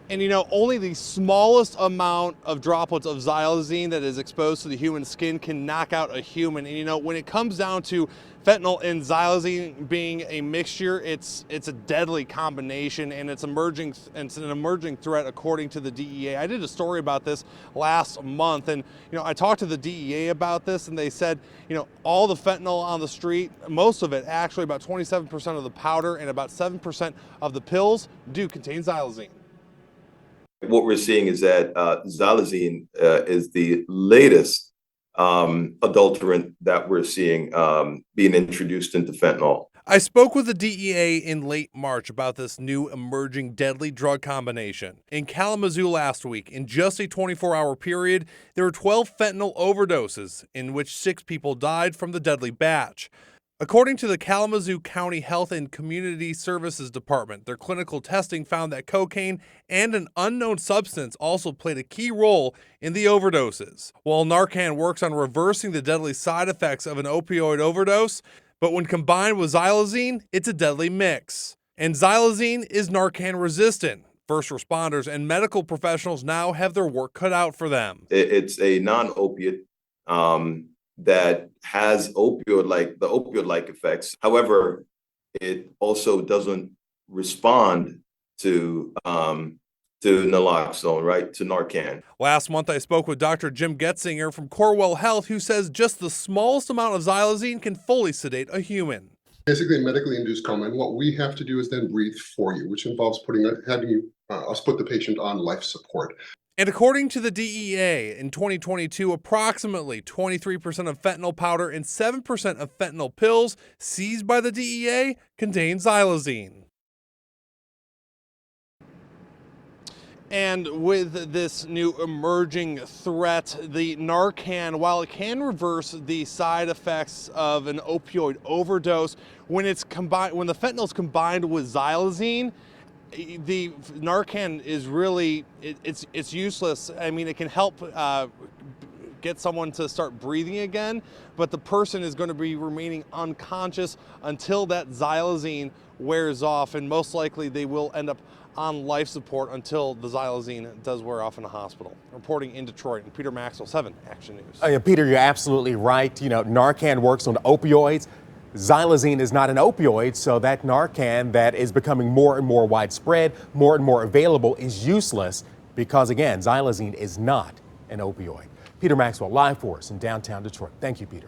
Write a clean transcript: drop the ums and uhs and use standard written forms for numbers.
And you know, only the smallest amount of droplets of xylazine that is exposed to the human skin can knock out a human. And you know, when it comes down to fentanyl and xylazine being a mixture, it's a deadly combination, and it's an emerging threat according to the DEA. I did a story about this last month, and you know, I talked to the DEA about this, and they said, you know, all the fentanyl on the street, most of it, actually about 27% of the powder and about 7% of the pills do contain xylazine. What we're seeing is that xylazine is the latest adulterant that we're seeing being introduced into fentanyl. I spoke with the DEA in late March about this new emerging deadly drug combination. In Kalamazoo last week, in just a 24-hour period, there were 12 fentanyl overdoses, in which 6 people died from the deadly batch. According to the Kalamazoo County Health and Community Services Department, their clinical testing found that cocaine and an unknown substance also played a key role in the overdoses. While Narcan works on reversing the deadly side effects of an opioid overdose, but when combined with xylazine, it's a deadly mix. And xylazine is Narcan resistant. First responders and medical professionals now have their work cut out for them. It's a non-opiate that has opioid-like effects. However, it also doesn't respond to naloxone, right, to Narcan. Last month, I spoke with Dr. Jim Getzinger from Corewell Health, who says just the smallest amount of xylazine can fully sedate a human. Basically a medically induced coma, and what we have to do is then breathe for you, which involves having us put the patient on life support. And according to the DEA, in 2022, approximately 23% of fentanyl powder and 7% of fentanyl pills seized by the DEA contain xylazine. And with this new emerging threat, the Narcan, while it can reverse the side effects of an opioid overdose, when the fentanyl is combined with xylazine, the Narcan is really, it's useless. I mean, it can help get someone to start breathing again, but the person is going to be remaining unconscious until that xylazine wears off, and most likely they will end up on life support until the xylazine does wear off in a hospital. Reporting in Detroit, and Peter Maxwell, 7 Action News. Peter, you're absolutely right. You know, Narcan works on opioids. Xylazine is not an opioid, so that Narcan that is becoming more and more widespread, more and more available, is useless because, again, xylazine is not an opioid. Peter Maxwell, live for us in downtown Detroit. Thank you, Peter.